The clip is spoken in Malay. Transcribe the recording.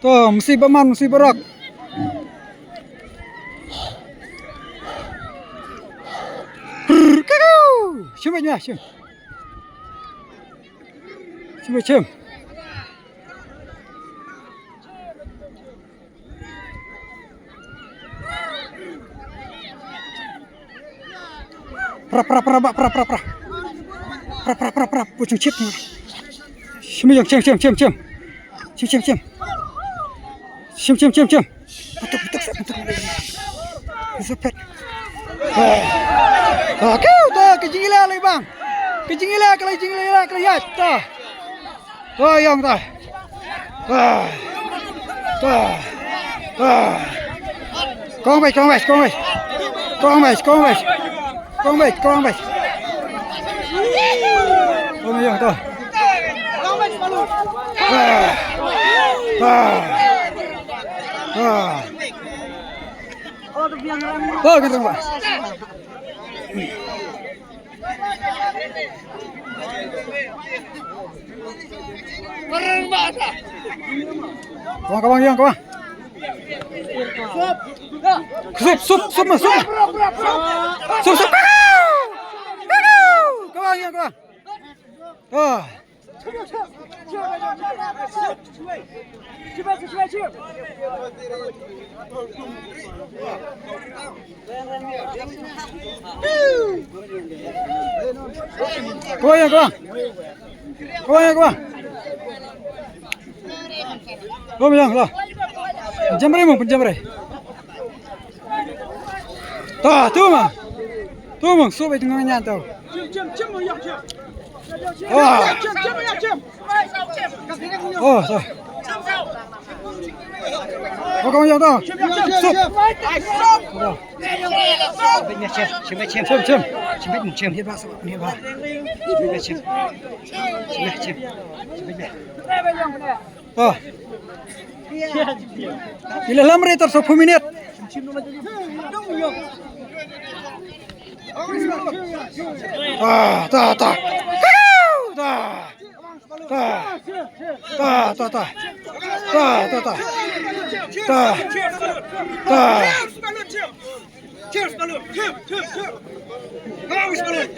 Tuh, mesti berman, mesti berak. Cuma nya, cuma. Cuma cuma. Pra, pucung chip ni. Cuma yang cuma. Cuma. Betul. Sepet. Kau tu kencing gila lagi bang. Kencing gila kelihatan. Tah. Oh yang tah. Kong baik. Oh yang tah. Oh gitu Pak. Kawan yang kawan. Sup. Kawan yang kawan. Oh. Kawan yang kawan. Kawan yang lah. Penjamre. Tah, tu mang, sup itu nganya tu. Oh, so. Oh, kawan yang tu. Sup. Cem. Dia bahasa ni bah. Cem. Oh. Bila lamre tar 10 minit. Ta. Cheers, balloon. Vamos, balloon.